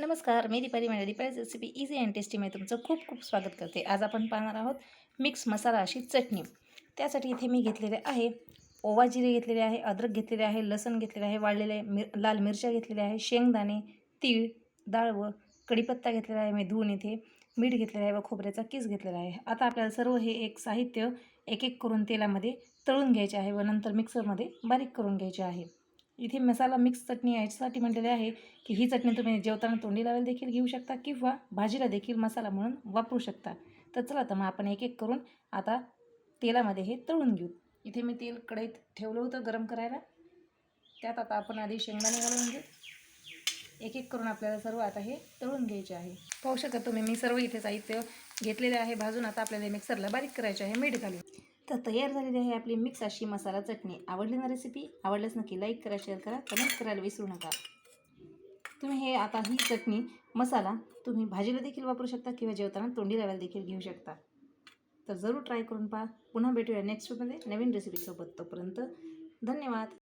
नमस्कार, मी दीपाली माझ्या दीपालीच recipe easy and टेस्टीमध्ये तुमचं खूप खूप स्वागत करते. आज आपण पाहणार आहोत मिक्स मसाला अशी चटणी. त्यासाठी इथे मी घेतलेले आहे ओवा जिरे घेतलेले आहे, अद्रक घेतलेले आहे, लसण घेतलेले आहे, वाळलेले लाल मिरच्या घेतलेल्या आहे, शेंगदाणे, तीळ, डाळ व कढीपत्ता घेतलेला आहे मी धुवून इथे, मीठ घेतलेलं आहे व खोबऱ्याचा किस घेतलेला आहे. आता आपल्याला सर्व हे एक साहित्य एक एक करून तेलामध्ये तळून घ्यायचे आहे व नंतर मिक्सरमध्ये बारीक करून घ्यायचे आहे. इथे मसाला मिक्स चटणी याच्यासाठी म्हटलेले आहे की ही चटणी तुम्ही जेवताना तोंडी लावायला देखील घेऊ शकता किंवा भाजीला देखील मसाला म्हणून वापरू शकता. तर चला तर मग आपण एक एक करून आता तेलामध्ये हे तळून घेऊ. इथे मी तेल कढईत ठेवलं होतं गरम करायला. त्यात आता आपण आधी शेंगदाणे घालून घेऊ. एक एक करून आपल्याला सर्व आता हे तळून घ्यायचे आहे. पाहू शकता तुम्ही मी सर्व इथे साहित्य घेतलेले आहे भाजून. आता आपल्याला मिक्सरला बारीक करायचे आहे मीठ घालून. तर तयार झालेली आहे आपली मिक्स अशी मसाला चटणी. आवडली ना रेसिपी? आवडल्यास नक्की लाईक करा, शेअर करा, कमेंट करायला विसरू नका. तुम्ही हे आता ही चटणी मसाला तुम्ही भाजीला देखील वापरू शकता किंवा जेवताना तोंडी लावायला देखील घेऊ शकता. तर जरूर ट्राय करून पहा. पुन्हा भेटूया नेक्स्ट वीकमध्ये नवीन रेसिपीसोबत. तोपर्यंत धन्यवाद.